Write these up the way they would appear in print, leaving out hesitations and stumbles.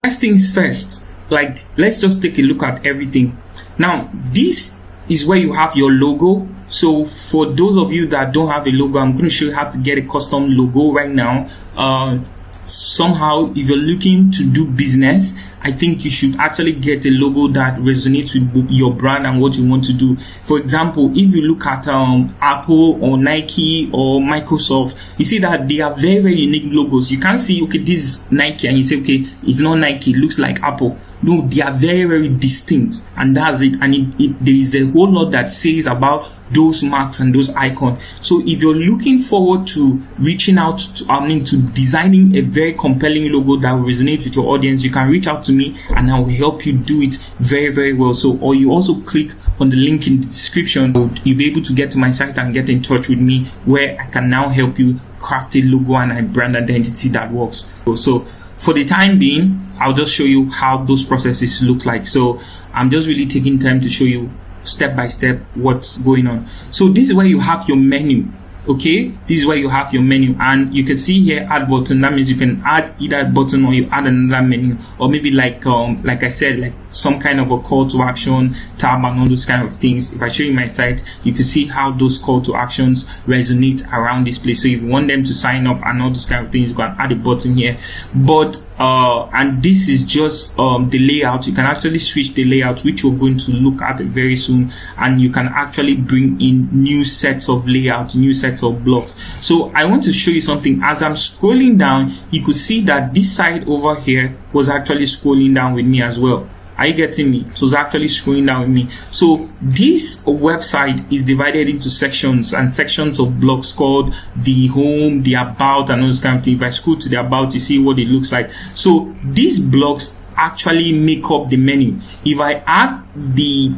First things first, like let's just take a look at everything. Now, this is where you have your logo. So for those of you that don't have a logo, I'm going to show you how to get a custom logo right now. Somehow, if you're looking to do business, I think you should actually get a logo that resonates with your brand and what you want to do. For example, if you look at Apple or Nike or Microsoft, you see that they have very, very unique logos. You can't see, okay, this is Nike, and you say, okay, it's not Nike, it looks like Apple. No, they are very, very distinct, and that's it. And there is a whole lot that says about those marks and those icons. So if you're looking forward to reaching out to designing a very compelling logo that will resonate with your audience, you can reach out to me and I will help you do it very, very well. So, or you also click on the link in the description, you'll be able to get to my site and get in touch with me, where I can now help you craft a logo and a brand identity that works. So for the time being, I'll just show you how those processes look like. So I'm just really taking time to show you step by step what's going on. So this is where you have your menu. Okay, this is where you have your menu, and you can see here add button. That means you can add either a button or you add another menu, or maybe like I said, like some kind of a call to action tab and all those kind of things. If I show you my site, you can see how those call to actions resonate around this place. So if you want them to sign up and all those kind of things, you can add a button here. But and this is just the layout. You can actually switch the layout, which we're going to look at very soon, and you can actually bring in new sets of layouts, new sets of blocks. So I want to show you something. As I'm scrolling down, you could see that this side over here was actually scrolling down with me as well. Are you getting me? So it's actually scrolling down with me. So this website is divided into sections and sections of blocks called the home, the about, and all those kind of things. If I scroll to the about, you see what it looks like. So these blocks actually make up the menu. If I add a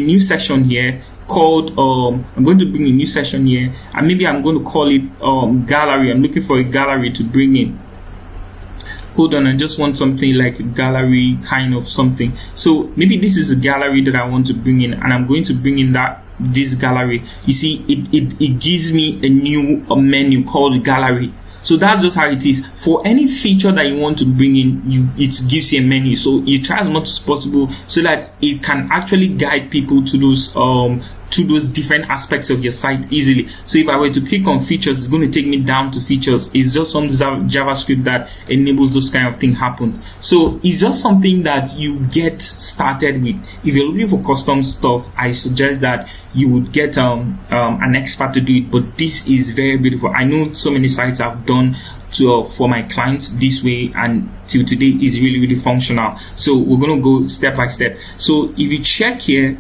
new section here called I'm going to bring a new section here, and maybe I'm going to call it gallery. I'm looking for a gallery to bring in. Hold on, I just want something like a gallery kind of something. So maybe this is a gallery that I want to bring in, and I'm going to bring in this gallery. You see, it gives me a new menu called gallery. So that's just how it is. For any feature that you want to bring in, it gives you a menu. So you try as much as possible so that it can actually guide people to those different aspects of your site easily. So if I were to click on features, it's going to take me down to features. It's just some JavaScript that enables those kind of things happen. So it's just something that you get started with. If you're looking for custom stuff, I suggest that you would get an expert to do it. But this is very beautiful. I know so many sites I've done for my clients this way, and till today is really, really functional. So we're going to go step by step. So if you check here,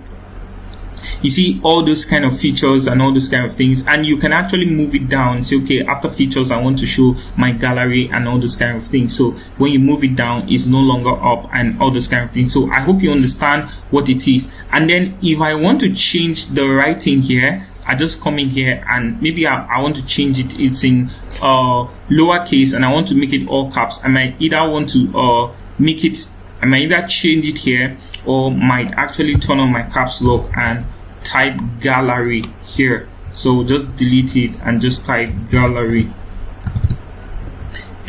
you see all those kind of features and all those kind of things, and you can actually move it down and say, okay, after features I want to show my gallery and all those kind of things. So when you move it down, it's no longer up and all those kind of things. So I hope you understand what it is. And then if I want to change the writing here, I just come in here and maybe I want to change it. It's in lowercase and I want to make it all caps. I might either want to I might either change it here, or might actually turn on my caps lock and type gallery here. So just delete it and just type gallery,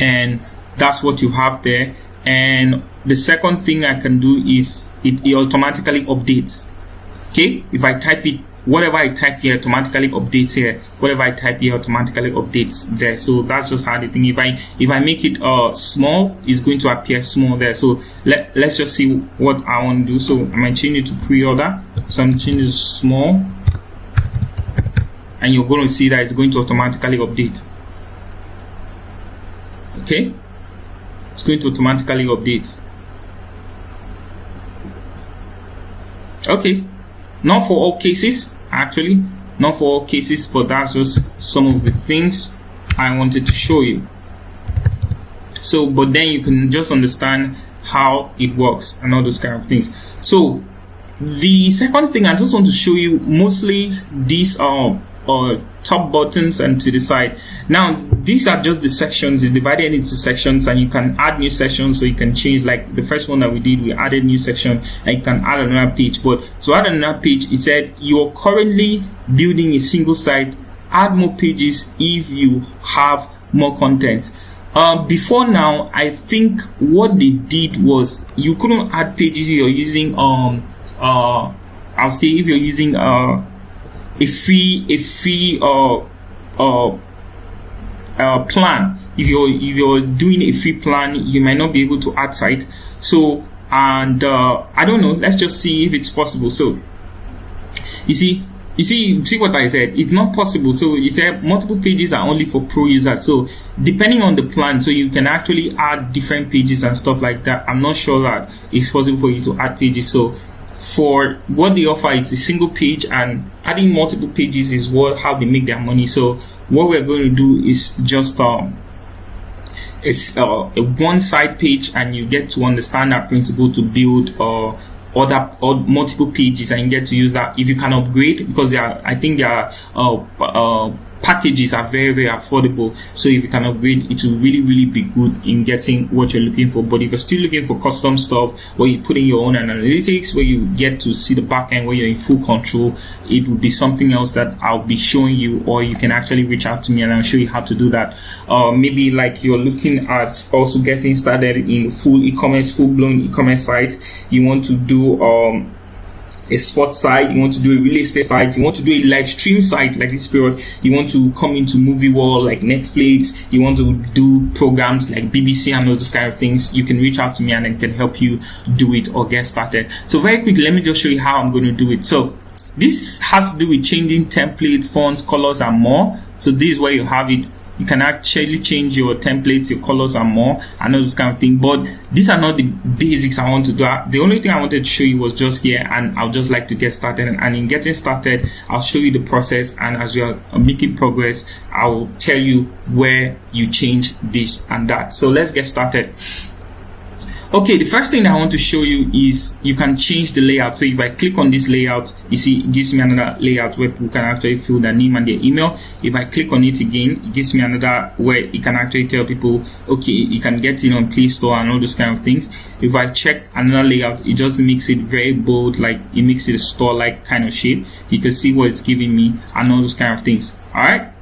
and that's what you have there. And the second thing I can do is it automatically updates. Okay, if I type it, whatever I type here automatically updates here. Whatever I type here automatically updates there. So that's just how the thing. If I make it small, it's going to appear small there. So let's just see what I want to do. So I might change it to pre-order. So I'm changing it to small, and you're going to see that it's going to automatically update. Okay, it's going to automatically update. Okay, not for all cases. Actually, not for all cases, but that's just some of the things I wanted to show you. So, but then you can just understand how it works and all those kind of things. So the second thing I just want to show you, mostly these are top buttons and to the side. Now these are just the sections. It's divided into sections, and you can add new sections. So you can change, like the first one that we did, we added new section, and you can add another page. But to add another page, it said you're currently building a single site, add more pages if you have more content. Before now, I think what they did was you couldn't add pages if you're using I'll say if you're using a free plan. If you're doing a free plan, you might not be able to add site. So and I don't know, let's just see if it's possible. So you see what I said, it's not possible. So you said multiple pages are only for pro users. So depending on the plan, so you can actually add different pages and stuff like that. I'm not sure that it's possible for you to add pages. So for what they offer is a single page, and adding multiple pages is how they make their money. So what we're going to do is just it's a one side page, and you get to understand that principle to build multiple pages, and you get to use that. If you can upgrade, because I think their packages are very, very affordable. So if you can upgrade, it will really, really be good in getting what you're looking for. But if you're still looking for custom stuff where you put in your own analytics, where you get to see the back end, where you're in full control, it will be something else that I'll be showing you, or you can actually reach out to me and I'll show you how to do that. Maybe like you're looking at also getting started in full-blown e-commerce site. You want to do a sports site, you want to do a real estate site, you want to do a live stream site like this period, you want to come into movie world like Netflix, you want to do programs like BBC and all those kind of things, you can reach out to me and I can help you do it or get started. So very quickly, let me just show you how I'm going to do it. So this has to do with changing templates, fonts, colors, and more. So this is where you have it. You can actually change your templates, your colors, and more, and all this kind of thing. But these are not the basics I want to do. The only thing I wanted to show you was just here, and I'll just like to get started. And in getting started, I'll show you the process. And as you are making progress, I'll tell you where you change this and that. So let's get started. Okay, the first thing that I want to show you is you can change the layout. So if I click on this layout, you see it gives me another layout where people can actually fill their name and their email. If I click on it again, it gives me another where it can actually tell people, okay, you can get it on Play Store and all those kind of things. If I check another layout, it just makes it very bold, like it makes it a store-like kind of shape. You can see what it's giving me and all those kind of things. All right.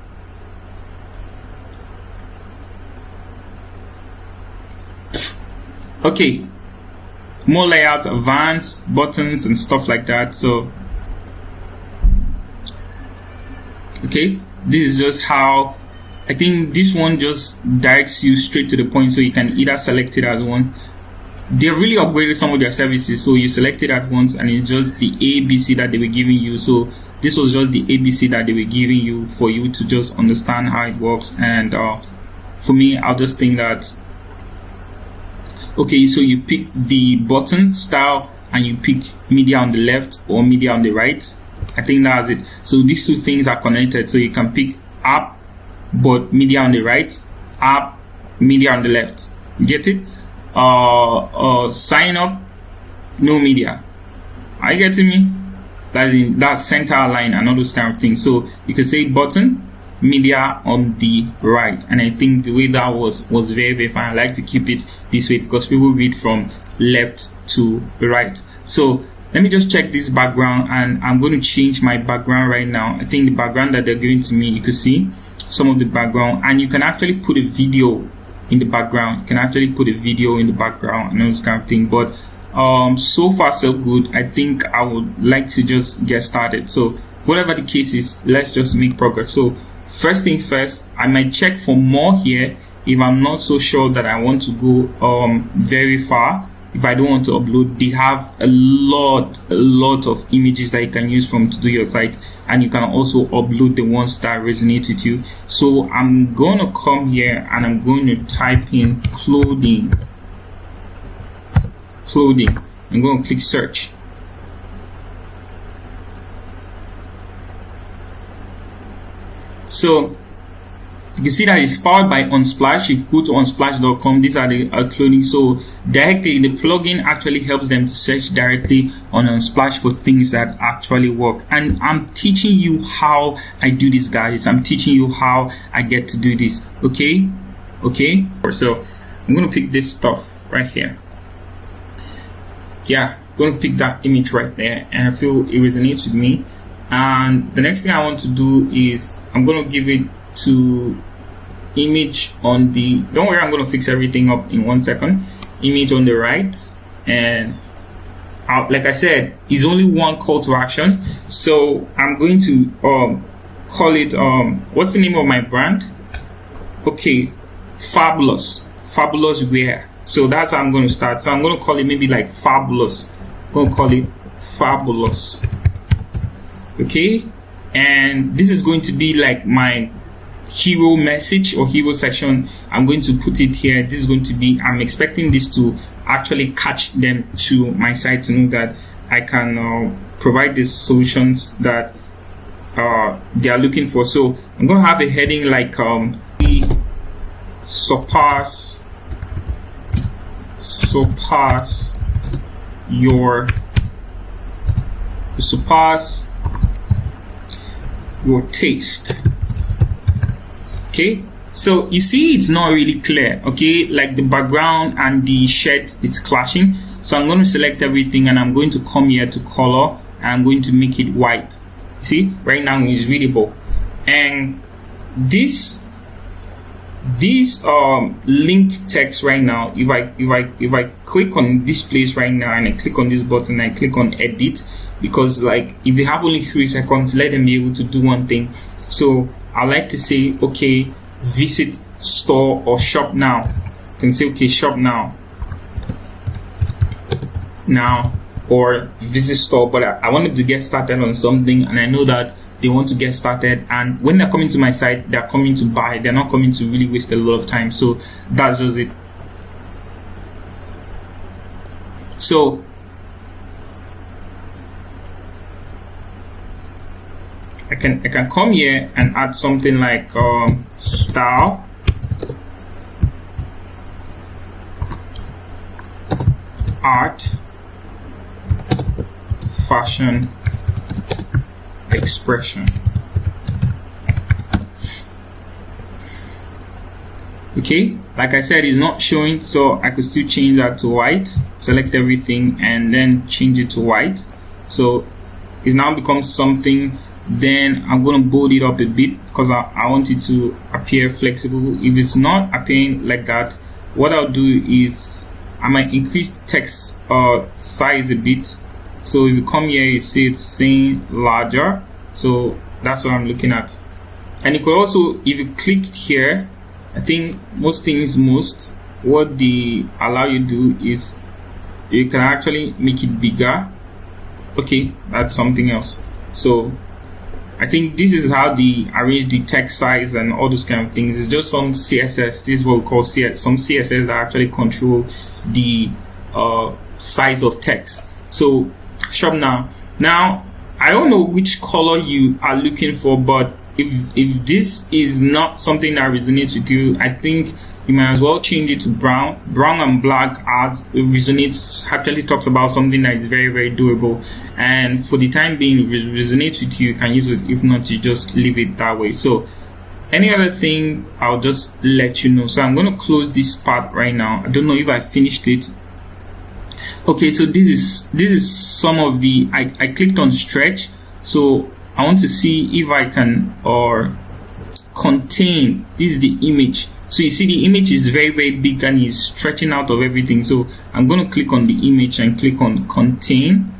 Okay, more layouts, advanced buttons and stuff like that. So okay, this is just how I think this one just directs you straight to the point, so you can either select it as one. They really upgraded some of their services, so you select it at once and it's just the ABC that they were giving you. So this was just the ABC that they were giving you for you to just understand how it works. And for me, I'll just think that okay, so you pick the button style and you pick media on the left or media on the right. I think that's it. So these two things are connected, so you can pick app but media on the right, app, media on the left. Get it? Sign up, no media. Are you getting me? That's center line and all those kind of things. So you can say button, media on the right, and I think the way that was very, very fine. I like to keep it this way because people read from left to right. So let me just check this background, and I'm going to change my background right now. I think the background that they're giving to me, you can see some of the background, and you can actually put a video in the background. You can actually put a video in the background and all this kind of thing. But so far so good. I think I would like to just get started. So whatever the case is, let's just make progress. So first things first, I might check for more here if I'm not so sure that I want to go very far. If I don't want to upload, they have a lot of images that you can use from to do your site, and you can also upload the ones that resonate with you. So I'm going to come here and I'm going to type in clothing. I'm going to click search. So you can see that it's powered by Unsplash. If you go to unsplash.com, these are the clothing. So directly, the plugin actually helps them to search directly on Unsplash for things that actually work. And I'm teaching you how I do this, guys. I'm teaching you how I get to do this. Okay. So I'm going to pick this stuff right here. Yeah, I'm going to pick that image right there, and I feel it resonates with me. And the next thing I want to do is I'm going to give it to image on the, don't worry, I'm going to fix everything up in 1 second. Image on the right, and like I said, is only one call to action. So I'm going to call it what's the name of my brand? Okay, fabulous wear. So that's how I'm going to start. So I'm going to call it maybe like fabulous. I'm going to call it fabulous. Okay, and this is going to be like my hero message or hero section. I'm going to put it here. This is going to be, I'm expecting this to actually catch them to my site to know that I can provide these solutions that they are looking for. So I'm going to have a heading like surpass your taste. Okay, so you see it's not really clear. Okay, like the background and the shirt is clashing. So I'm going to select everything and I'm going to come here to color and I'm going to make it white. See, right now it's readable. And this link text right now, if I click on this place right now and I click on this button, I click on edit, because like if they have only 3 seconds, let them be able to do one thing. So I like to say, okay, visit store or shop now. You can say, okay, shop now, or visit store. But I wanted to get started on something, and I know that they want to get started, and when they're coming to my site, they're coming to buy. They're not coming to really waste a lot of time. So that's just it. So I can come here and add something like style, art, fashion, expression. Okay, like I said, it's not showing, so I could still change that to white. Select everything and then change it to white. So it's now becomes something. Then I'm going to bold it up a bit because I want it to appear flexible. If it's not appearing like that, what I'll do is I might increase the text size a bit. So if you come here, you see it's saying larger. So that's what I'm looking at. And you could also, if you click here, I think what they allow you to do is you can actually make it bigger. Okay, that's something else. So I think this is how they arrange the text size and all those kind of things. It's just some CSS. This is what we call some CSS that actually control the size of text. So shop now. Now I don't know which color you are looking for, but if this is not something that resonates with you, I think you might as well change it to brown. Brown and black resonates, actually talks about something that is very, very doable. And for the time being, if it resonates with you, you can use it. If not, you just leave it that way. So any other thing, I'll just let you know. So I'm going to close this part right now. I don't know if I finished it. Okay, so this is some of the, I clicked on stretch. So I want to see if I can, or contain, this is the image. So you see the image is very, very big and is stretching out of everything. So I'm going to click on the image and click on contain,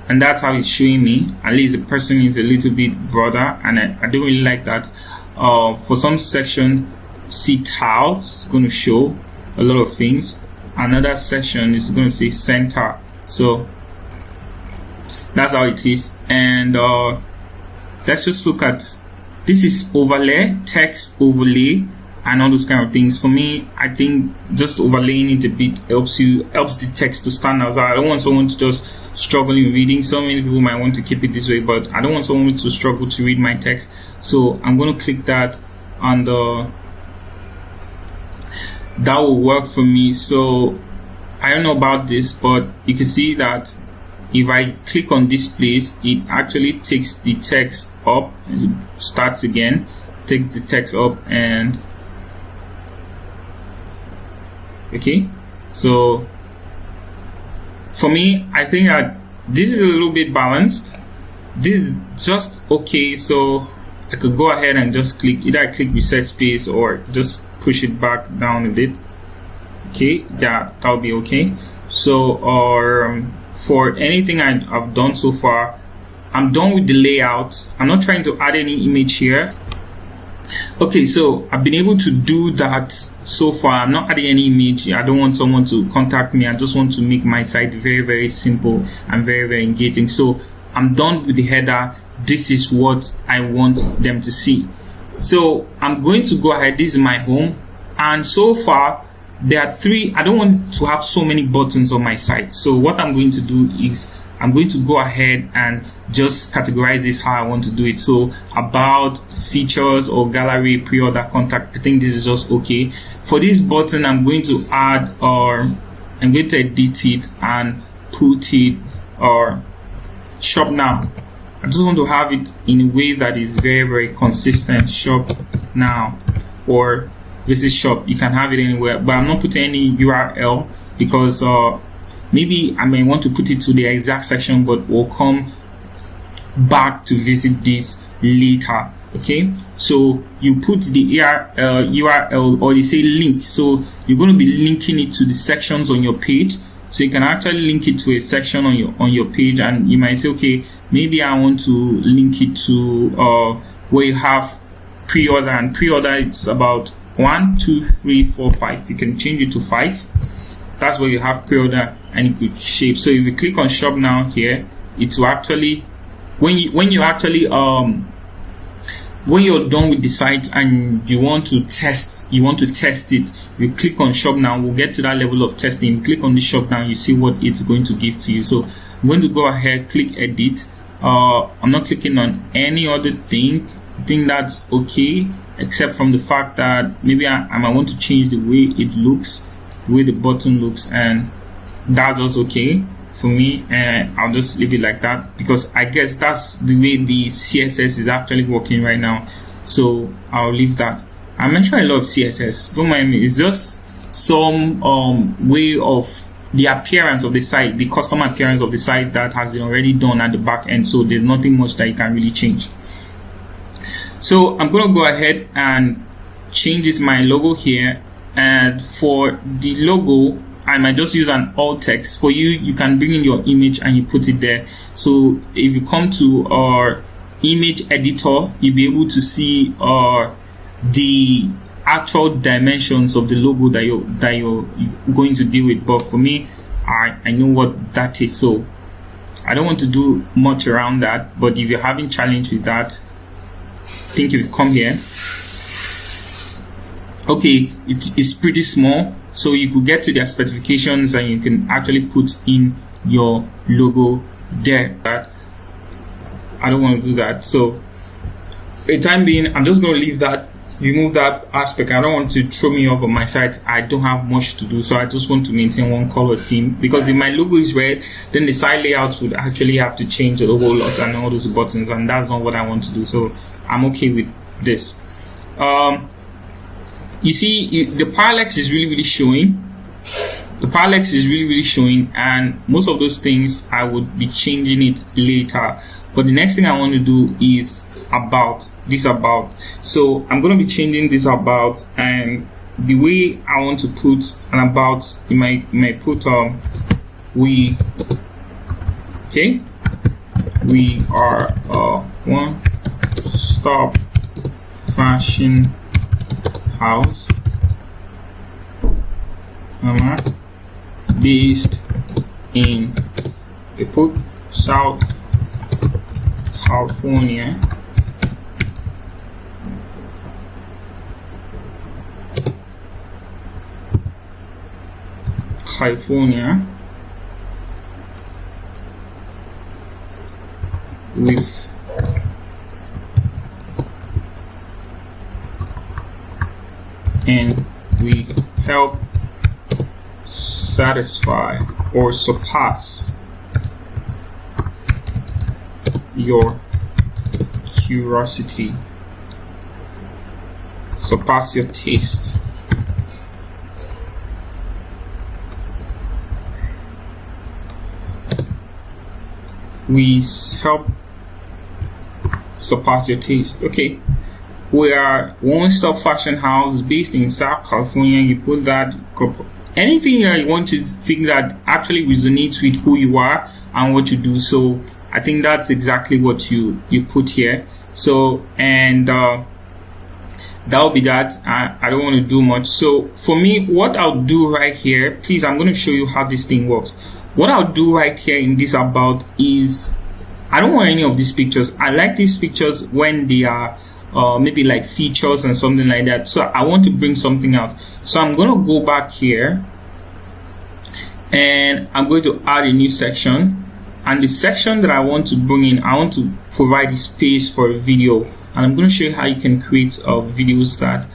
and that's how it's showing me. At least the person is a little bit broader, and I don't really like that. For some section, see tiles, it's going to show a lot of things. Another section is going to say center. So that's how it is. And let's just look at, this is overlay, text overlay, and all those kind of things. For me, I think just overlaying it a bit helps the text to stand out. So I don't want someone to just struggle in reading. So many people might want to keep it this way, but I don't want someone to struggle to read my text. So I'm going to click that, and that will work for me. So I don't know about this, but you can see that if I click on this place, it actually takes the text up and it starts again, takes the text up, and okay. So for me, I think that this is a little bit balanced. This is just okay. So I could go ahead and just click, either I click reset space or just push it back down a bit. Okay, yeah, that'll be okay. So for anything I've done so far, I'm done with the layout. I'm not trying to add any image here. Okay, so I've been able to do that so far. I'm not adding any image. I don't want someone to contact me. I just want to make my site very, very simple and very, very engaging. So I'm done with the header. This is what I want them to see. So I'm going to go ahead. This is my home, and so far there are 3. I don't want to have so many buttons on my site. So what I'm going to do is I'm going to go ahead and just categorize this how I want to do it. So about, features, or gallery, pre-order, contact. I think this is just okay. For this button, I'm going to add, or I'm going to edit it and put it or shop now. I just want to have it in a way that is very, very consistent. Shop now, or visit shop. You can have it anywhere, but I'm not putting any URL because maybe I may want to put it to the exact section, but we'll come back to visit this later. Okay, so you put the URL, or they say link. So you're going to be linking it to the sections on your page. So you can actually link it to a section on your page, and you might say, okay, maybe I want to link it to where you have pre-order, and pre-order it's about 1, 2, 3, 4, 5. You can change it to 5. That's where you have pre-order, and you could shape. So if you click on shop now here, it will actually, when you're done with the site and you want to test it, you click on shop now. We'll get to that level of testing. You click on the shop now, you see what it's going to give to you. So I'm going to go ahead, click edit. I'm not clicking on any other thing. I think that's okay, except from the fact that maybe I might want to change the way it looks, the way the button looks, and that's also okay for me. And I'll just leave it like that because I guess that's the way the CSS is actually working right now. So I'll leave that. I'm mentioning a lot of CSS, don't mind me. It's just some way of the appearance of the site, the custom appearance of the site that has been already done at the back end. So there's nothing much that you can really change. So I'm going to go ahead and change this my logo here, and for the logo I might just use an alt text. For you can bring in your image and you put it there. So if you come to our image editor, you'll be able to see the actual dimensions of the logo that you're going to deal with. But for me, I know what that is, so I don't want to do much around that. But if you're having challenge with that, I think if you come here, okay, it's pretty small, so you could get to their specifications and you can actually put in your logo there. But I don't want to do that, so for the time being I'm just going to leave that, remove that aspect. I don't want to throw me off of my site. I don't have much to do, so I just want to maintain one color theme, because if my logo is red, then the site layouts would actually have to change a whole lot and all those buttons, and that's not what I want to do. So I'm okay with this. You see, the parallax is really showing. The parallax is really showing, and most of those things I would be changing it later. But the next thing I want to do is about. So I'm going to be changing this about, and the way I want to put an about, you might put we are one stop fashion house based in South California, with and we help satisfy or surpass your curiosity, surpass your taste. We help surpass your taste. Okay, we are one-stop fashion house based in South California. You put that, anything that you want to think that actually resonates with who you are and what you do. So I think that's exactly what you put here. So, and that'll be that. I don't want to do much. So for me, what I'll do right here, please, I'm going to show you how this thing works. What I'll do right here in this about is, I don't want any of these pictures. I like these pictures when they are maybe like features and something like that. So I want to bring something out. So I'm going to go back here and I'm going to add a new section. And the section that I want to bring in, I want to provide a space for a video. And I'm going to show you how you can create videos that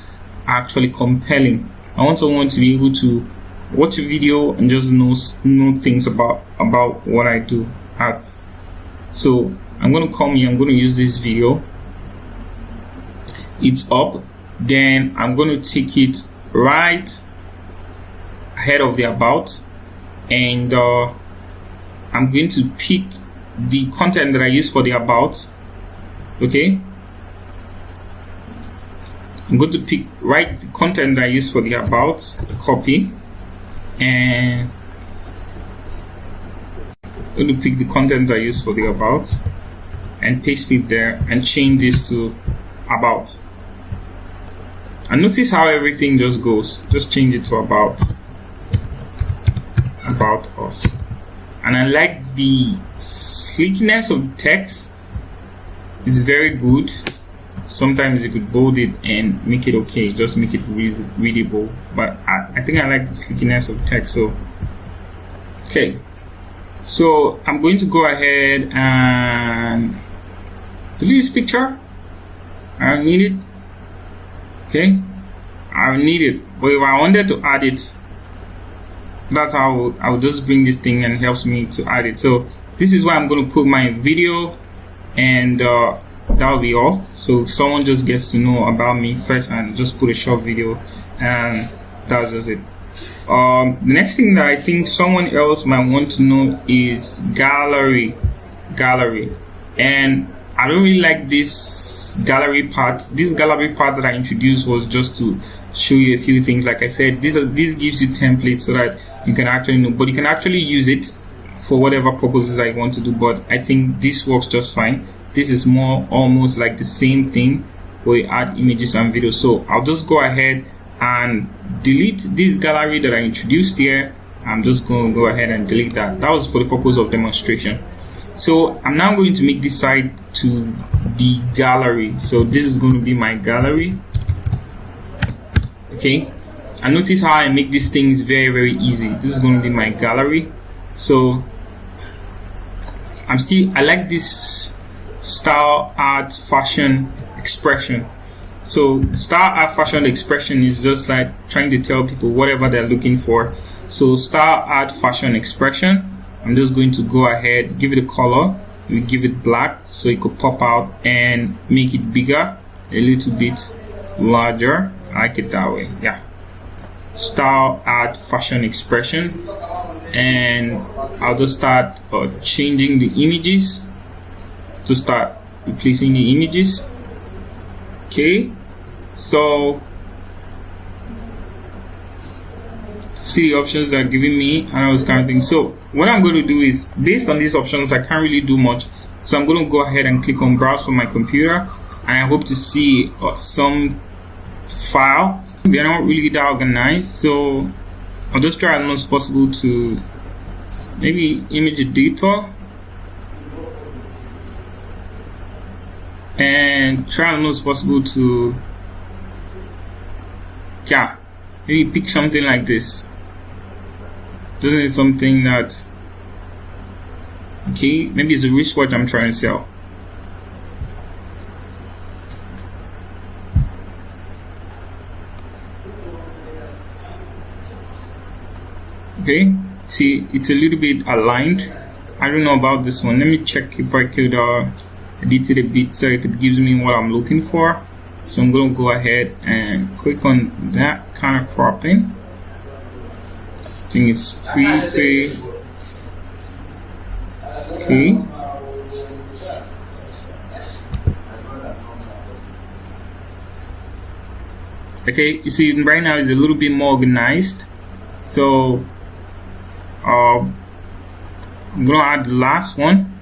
are actually compelling. I want someone to be able to watch a video and just know things about what I do. So I'm going to come here, I'm going to use this video. It's up. Then I'm going to take it right ahead of the about, and I'm going to pick the content that I use for the about. Okay, I'm going to pick the content that I use for the about, copy, and I'm going to pick the content that I use for the about and paste it there and change this to about. And notice how everything just goes. Just change it to about us. And I like the sleekness of text. It's very good. Sometimes you could bold it and make it okay, just make it readable. But I think I like the sleekness of text. So okay, so I'm going to go ahead and delete this picture. I don't need it. Okay, I don't need it. But if I wanted to add it, that's how I'll just bring this thing and it helps me to add it. So this is where I'm going to put my video, and that'll be all. So someone just gets to know about me first and just put a short video, and that's just it. The next thing that I think someone else might want to know is gallery, and I don't really like this gallery part. This gallery part that I introduced was just to show you a few things. Like I said, this gives you templates so that you can actually know, but you can actually use it for whatever purposes I want to do. But I think this works just fine. This is more almost like the same thing where you add images and videos. So I'll just go ahead and delete this gallery that I introduced here. I'm just going to go ahead and delete that. That was for the purpose of demonstration. So I'm now going to make this side to the gallery. So this is going to be my gallery. Okay, and notice how I make these things very, very easy. This is going to be my gallery. So I like this style, art, fashion, expression. So style, art, fashion, expression is just like trying to tell people whatever they're looking for. So style, art, fashion, expression. I'm just going to go ahead, give it a color. We give it black so it could pop out and make it bigger, a little bit larger. I like it that way. Yeah. Style, art, fashion, expression. And I'll just start changing the images to start replacing the images. Okay, so see the options they're giving me and all this kind of thing. So what I'm going to do is, based on these options, I can't really do much. So I'm going to go ahead and click on browse from my computer, and I hope to see some files. They're not really that organized, so I'll just try as much as possible to maybe image editor and try as much as possible to maybe pick something like this. Doesn't it something that, okay, maybe it's a wristwatch I'm trying to sell. Okay, see, it's a little bit aligned. I don't know about this one. Let me check if I could edit it a bit so it gives me what I'm looking for. So I'm going to go ahead and click on that kind of cropping. I think it's pretty okay. Okay, you see right now it's a little bit more organized. So I'm gonna add the last one.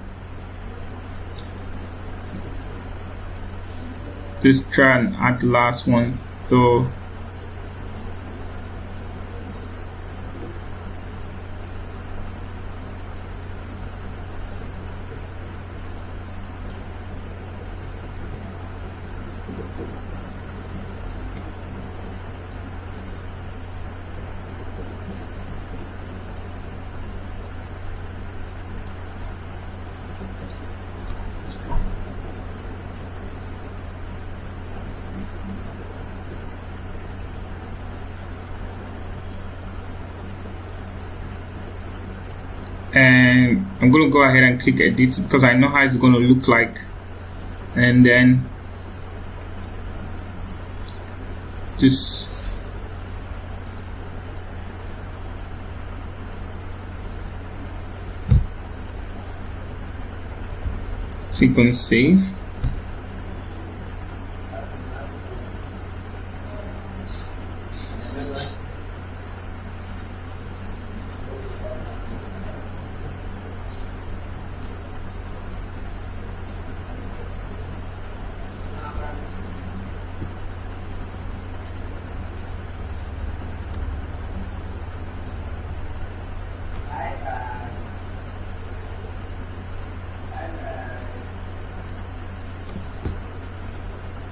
Just try and add the last one. So and I'm going to go ahead and click edit because I know how it's going to look like, and then just click on save.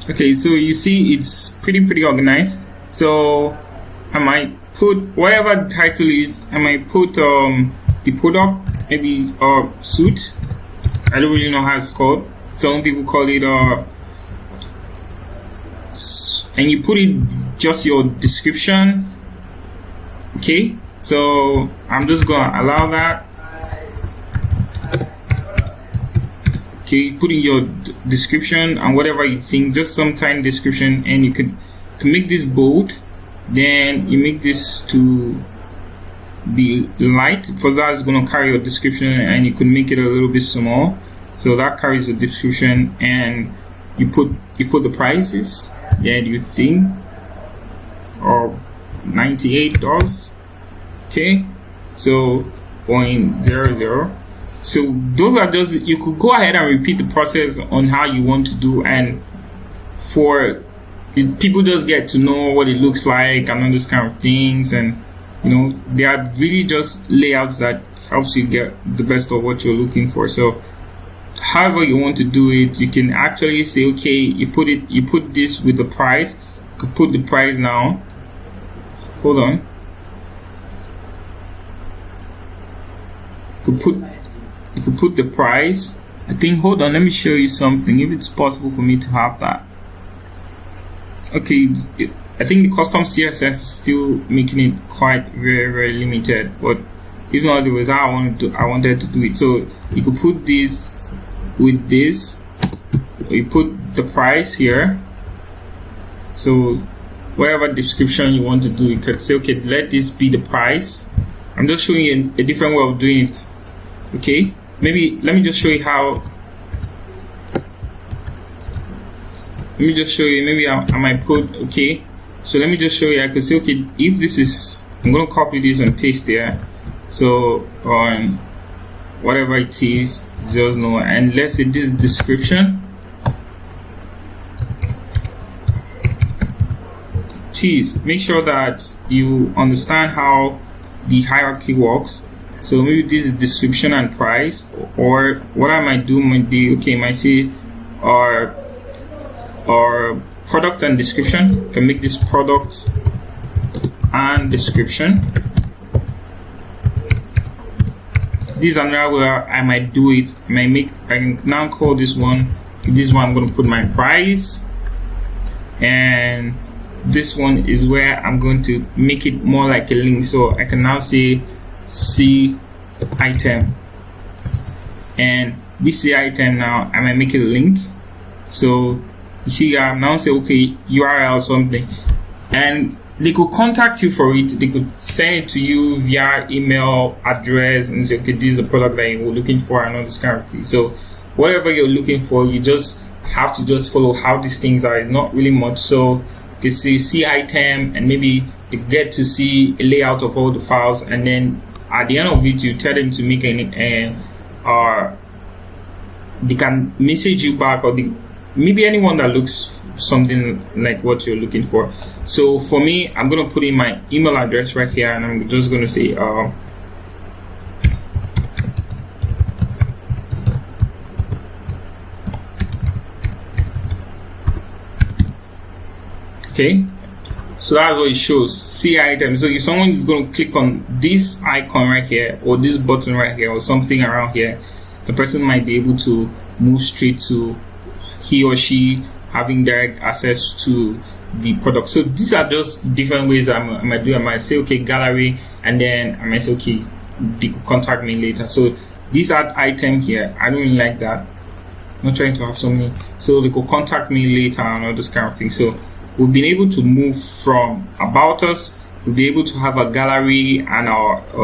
Okay, so you see it's pretty organized. So I might put whatever the title is. I might put the product, maybe suit. I don't really know how it's called. Some people call it and you put it just your description. Okay, so I'm just gonna allow that. Okay, put in your description and whatever you think, just some tiny description, and you could make this bold. Then you make this to be light. For that, it's going to carry your description, and you could make it a little bit small, so that carries the description. And you put the prices that you think of $98. Okay, so 0.00. So those are just, you could go ahead and repeat the process on how you want to do, and for people just get to know what it looks like and all those kind of things. And they are really just layouts that helps you get the best of what you're looking for. So however you want to do it, you can actually say, okay, you put this with the price. You could put the price now. Hold on. You could put the price. I think, hold on, let me show you something, if it's possible for me to have that. Okay, I think the custom CSS is still making it quite very limited, but even though it was how I wanted to do it. So you could put this with this, you put the price here. So whatever description you want to do, you could say, okay, let this be the price. I'm just showing you a different way of doing it. Okay, maybe let me just show you how. Let me just show you. Maybe I might put, okay, so let me just show you. I could say, okay, if this is, I'm going to copy this and paste there. So on whatever it is, just know, and let's say this description. Please make sure that you understand how the hierarchy works. So maybe this is description and price, or what I might do might be, okay, might say or product and description. You can make this product and description. This is another way I might do it. I can now call this one I'm going to put my price, and this one is where I'm going to make it more like a link. So I can now say C item, and this C item, now I might make it a link. So you see, I now say, okay, URL something, and they could contact you for it. They could send it to you via email address and say, okay, this is the product that you're looking for and all this kind of thing. So whatever you're looking for, you just have to just follow how these things are. It's not really much. So can see item, and maybe they get to see a layout of all the files, and then at the end of it you tell them to make they can message you back, or maybe anyone that looks something like what you're looking for. So for me, I'm going to put in my email address right here, and I'm just going to say okay, so that's what it shows, see item. So if someone is going to click on this icon right here, or this button right here, or something around here, the person might be able to move straight to he or she having direct access to the product. So these are just different ways I might do. I might say, okay, gallery, and then I might say, okay, they could contact me later. So this add item here, I don't really like that. I'm not trying to have so many. So they could contact me later and all this kind of thing. So we've been able to move from about us, we'll be able to have a gallery and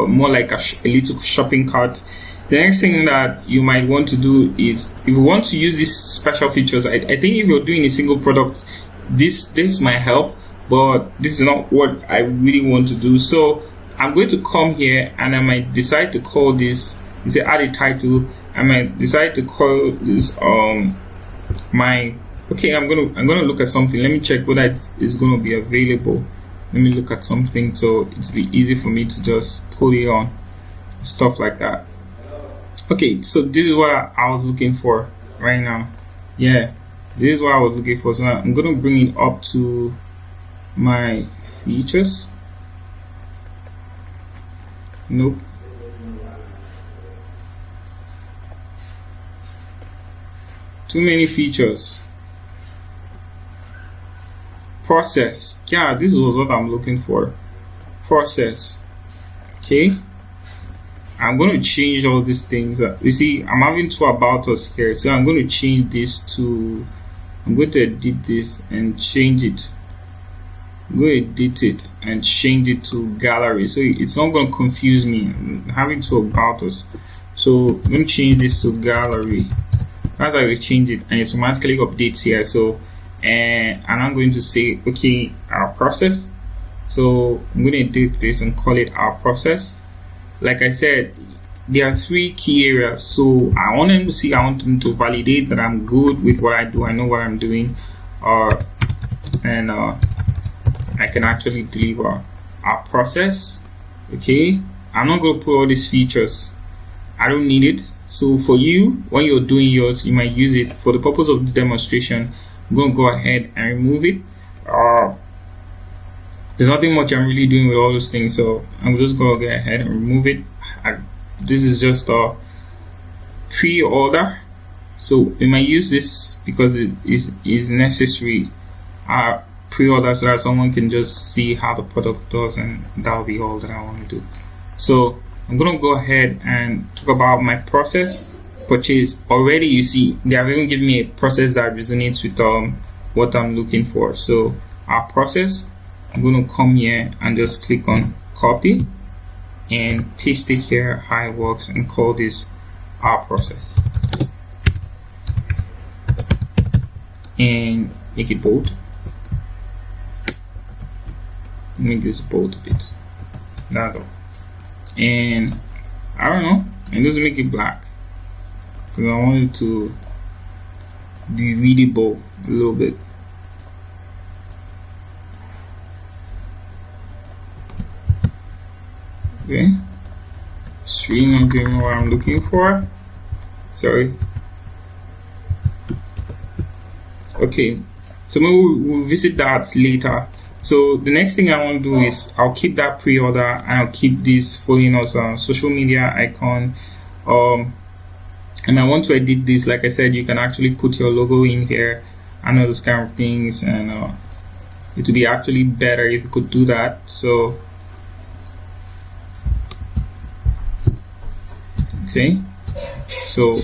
more like a little shopping cart. The next thing that you might want to do is, if you want to use these special features, I think if you're doing a single product, this might help, but this is not what I really want to do. So I'm going to come here, and I might decide to call this, say add a title. I might decide to call this okay, I'm gonna look at something. Let me check whether it's gonna be available. Let me look at something so it'll be easy for me to just pull it on, stuff like that. Okay, so this is what I was looking for right now. Yeah, this is what I was looking for. So I'm gonna bring it up to my features. Nope. Too many features. Process. Yeah, this was what I'm looking for. Process. Okay. I'm going to change all these things. You see, I'm having two about us here, so I'm going to change this to, I'm going to edit this and change it. I'm going to edit it and change it to gallery, so it's not going to confuse me. I'm having two about us, so I'm going to change this to gallery. That's how we change it, and it automatically updates here. So and I'm going to say, okay, our process. So I'm going to edit this and call it our process. Like I said, there are three key areas. So I want them to see, I want them to validate that I'm good with what I do, I know what I'm doing, and I can actually deliver our process. Okay, I'm not going to put all these features, I don't need it. So for you, when you're doing yours, you might use it. For the purpose of the demonstration, I'm going to go ahead and remove it. There's nothing much I'm really doing with all those things, so I'm just going to go ahead and remove it. This is just a pre-order, so we might use this because it is necessary. Pre-order so that someone can just see how the product does, and that'll be all that I want to do. So I'm going to go ahead and talk about my process. Purchase. Already you see they have even given me a process that resonates with what I'm looking for. So our process, I'm going to come here and just click on copy and paste it here how it works, and call this our process and make it bold. Make this bold a bit. That's all. And I don't know, and just make it black because I want it to be readable a little bit. Okay, it's really not giving me what I'm looking for. Sorry. Okay, so maybe we'll visit that later. So the next thing I want to do is I'll keep that pre-order, and I'll keep this following us on social media icon. And I want to edit this. Like I said, you can actually put your logo in here and all those kind of things, and it would be actually better if you could do that. So okay, so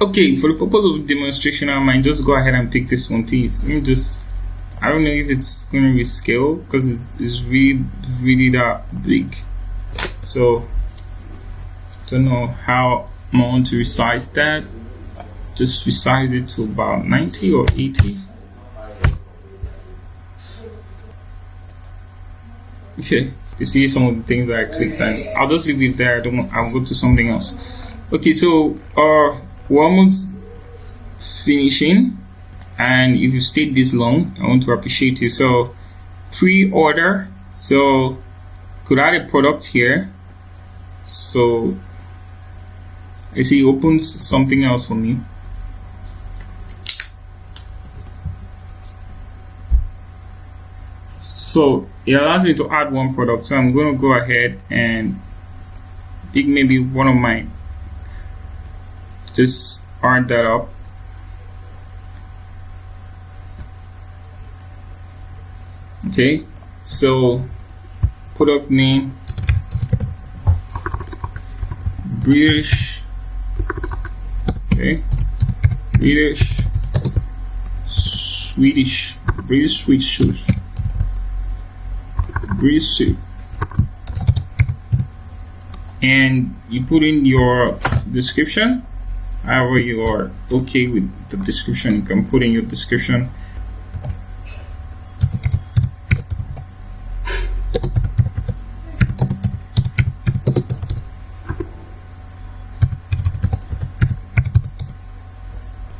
okay, for the purpose of the demonstration, I might just go ahead and pick this one, please. Let me just, I don't know if it's going to be scale because it's really that big. So Don't know how I want to resize that. Just resize it to about 90 or 80. Okay, you see some of the things that I clicked, and I'll just leave it there. I'll go to something else. Okay, so we're almost finishing, and if you stayed this long, I want to appreciate you. So pre-order, so could add a product here. So I see it opens something else for me. So it allows me to add one product. So I'm going to go ahead and pick maybe one of my, just add that up. Okay, so product name British, okay, British Swedish shoes, British suit, and you put in your description. However you are okay with the description, you can put in your description.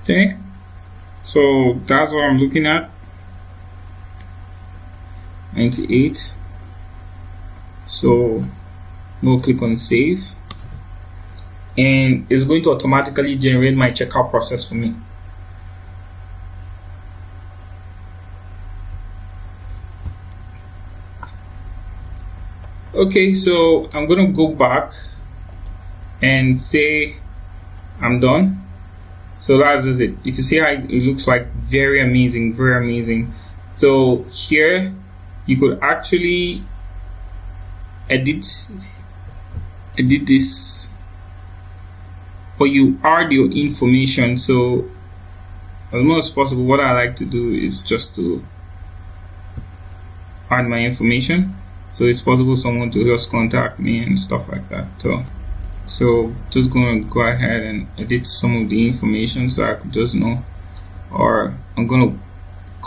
Okay, so that's what I'm looking at. 98. So we'll click on save, and it's going to automatically generate my checkout process for me. Okay, so I'm going to go back and say I'm done. So that's just it. You can see how it looks like. Very amazing, very amazing. So here you could actually edit this, or you add your information. So as much as possible, what I like to do is just to add my information, so it's possible someone to just contact me and stuff like that. So just going to go ahead and edit some of the information so I could just know, or I'm going to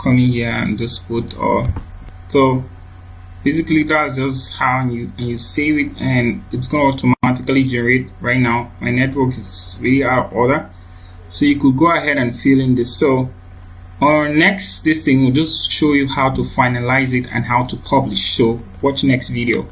come in here and just put so basically that's just how you save it, and it's going to automatically generate. Right now my network is really out of order, so you could go ahead and fill in this. So our next this thing will just show you how to finalize it and how to publish. So watch next video.